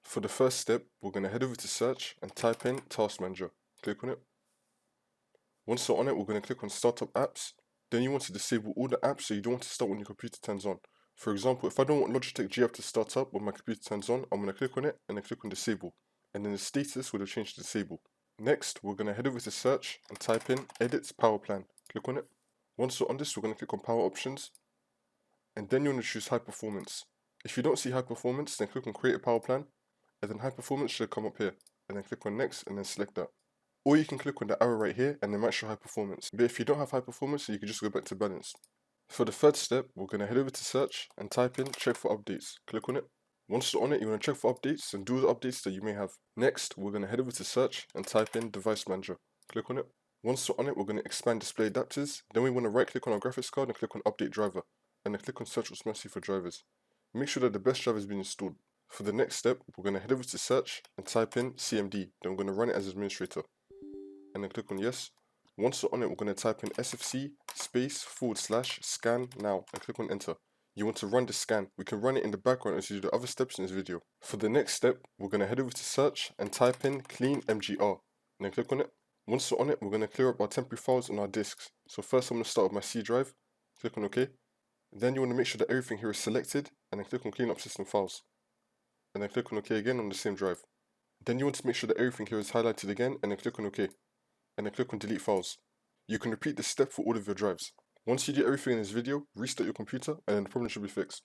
For the first step, we're going to head over to search and type in Task Manager. Click on it. Once we're on it, we're going to click on Startup Apps. Then you want to disable all the apps so you don't want to start when your computer turns on. For example, if I don't want Logitech GF to start up when my computer turns on, I'm going to click on it and then click on Disable. And then the status would have changed to Disable. Next, we're going to head over to search and type in Edit Power Plan. Click on it. Once we're on this, we're going to click on Power Options. And then you want to choose High Performance. If you don't see High Performance, then click on Create a Power Plan. And then High Performance should come up here. And then click on Next and then select that. Or you can click on the arrow right here and then match your High Performance. But if you don't have High Performance, you can just go back to Balanced. For the third step, we're going to head over to search and type in Check for Updates. Click on it. Once you're on it, you want to check for updates and do the updates that you may have. Next, we're going to head over to search and type in Device Manager. Click on it. Once you're on it, we're going to expand Display Adapters. Then we want to right click on our graphics card and click on Update Driver. And then click on Search automatically for drivers. Make sure that the best driver has been installed. For the next step, we're going to head over to search and type in CMD. Then we're going to run it as administrator. And then click on Yes. Once you're on it, we're going to type in SFC /scan now and click on Enter. You want to run the scan. We can run it in the background as you do the other steps in this video. For the next step, we're going to head over to search and type in clean MGR. And then click on it. Once we're on it, we're going to clear up our temporary files on our disks. So first I'm going to start with my C drive. Click on OK. Then you want to make sure that everything here is selected and then click on clean up system files. And then click on OK again on the same drive. Then you want to make sure that everything here is highlighted again and then click on OK. And then click on delete files. You can repeat this step for all of your drives. Once you do everything in this video, restart your computer and then the problem should be fixed.